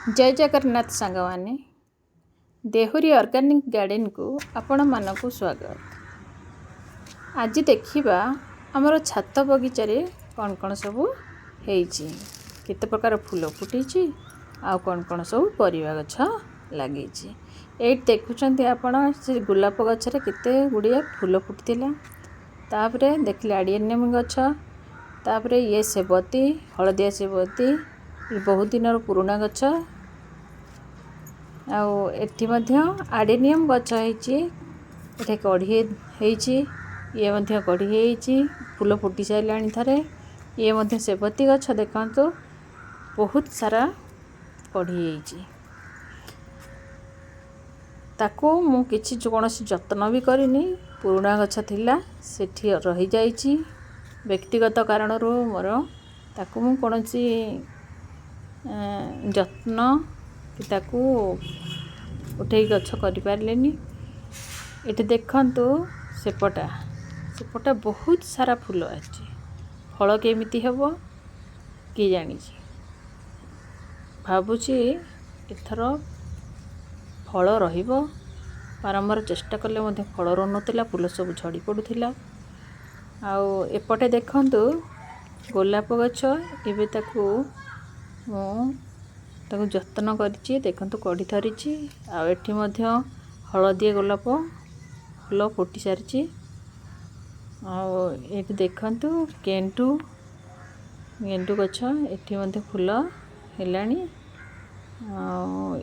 जय जगन्नाथ सांग माने देहुरी ऑर्गेनिक गार्डन को आपण मानकु स्वागत। आज देखिबा हमर छात बगीचारे कौन कौन सब हेइची, केते प्रकार फूल फुटीची आ कौन कौन सब परिवा गछ लागीची। एट देखुचंती आपण से गुलाब गछरे केते गुडिया फूल फुटतिला। तापरे देखले आडियनियम गछ, तापरे ये सेबती हळदिया सेबती बहुत दिन पुराना गछ। आउ एठी मध्य आडेनियम गछ हेची, एठे कढ़ी हेची, ये मध्य कढ़ी हेची, फूल फुटी साइलाणी थरे। ये मध्य सेबती गछ देखंतु बहुत सारा कढ़ी हेची। ताको मु किछि कोनोसी जत्न भी करिनी, पुराना गछ थिला सेठी रही जाइची। व्यक्तिगत कारणरू मोर ताको मु कोनोसी जत्न कि ताकू उठे गछ करि पारलेनी। एटे देखंतु सेपटा बहुत सारा फूल अछि। फल केमिति हेबो कि जानि छी, भाबुची एथर फल रहिबो। बारंबार चेष्टा कले मध्ये फल रहनतिला, फूल सब झड़ी पडुथिला। आउ एपटे देखंतु गोलाप गछ, एबे ताकू जतन करिछि। देखंतु कढ़ी धरिछि। आ एठी मध्य हळदिया गोलाप फूल फुटी सारिछि। आ एठी देखंतु गेंडू गछ, एठी मध्य फूल हेलाणी।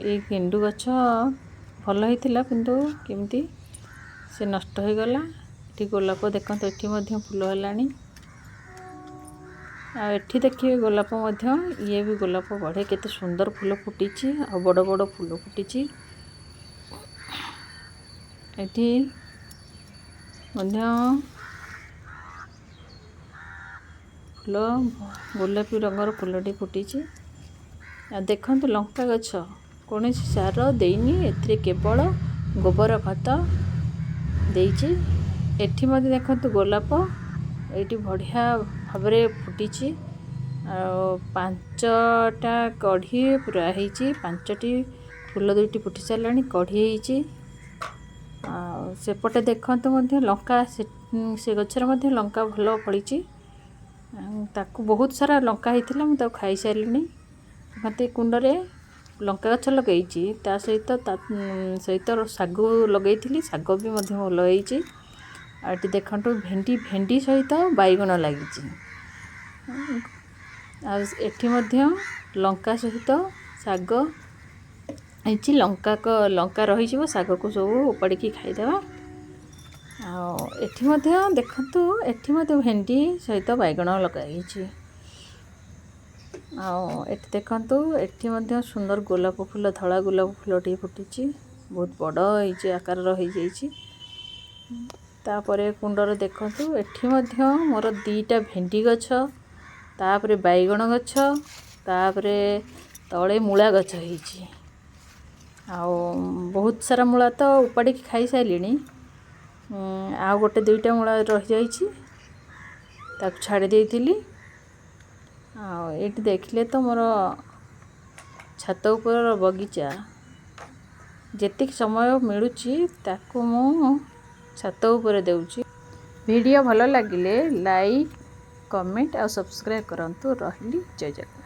ए गेंडू गछ भल हेतिला किंतु केमती से नष्ट हो गला। एठी गोलाप देखंतु एठी मध्य फूल हेलाणी। आ एठी देखिए गोलाप मध्य, ये भी गोलाप बढ़े केते सुंदर फूल फुटीची आ बड़ बड़ फूल फुटीची। एठी मध्य फूल गोलापी रंगर फूलटी फुटीची। आ देखंतु लंका गछ कोनोसी सार देइनी, एथिरे केवल गोबर खत देइची। एठी मध्य देखंतु गोलाप एठी बढ़िया भाबरे फुटीची। आ 5टा कढ़ी पूरा हेची, 5टी फूल दुईटी फुटी सारलाणी, कढ़ी हेची। आ सेपटे देखंतु मध्य लंका, से गछर मध्य लंका भलो फळीची। ताकू बहुत सारा लंका हेतिला, मु ताकू खाई सारलिनी। मते कुंडरे लंका गछ लगेइची, ता सहित सागु लगेइथिली, सागु भी मध्य भलो हेची। आ एटी देखंतु भेंडी सहित बैगण लागिची। आ एठी मध्य लंका सहित साग हेची। लंका रही जिवो, साग को सब उपाड़ी की खाई देबा। आ एठी मध्य देखंतु, एठी मध्य भेंडी सहित बैगण लगाइची। आ एठी देखंतु, एठी मध्य सुंदर गोलाप फूल, धला गोलाप फूलटी फुटीची, बहुत बड़ हेची, आकार रही जाइची। तापरे कुंडर देखंतु एठी मध्य मोर 2टा भेंडी गछ, तापरे बैगण गछ, तापरे तळे मूला गछ हेची। आ बहुत सारा मूला तो उपाड़ी की खाई साइलिनी। आ गोटे 2टा मूला रही जाइची, ताकू छाड़ी देइथिली। आ एठी देखले तो मोर छात ऊपर बगीचा जेतिक समय मिलुची ताकू मु छात ऊपर देउची। वीडियो भलो लागिले लाइक, कमेंट और सब्सक्राइब करंतु। रहिली, जय जगन्नाथ।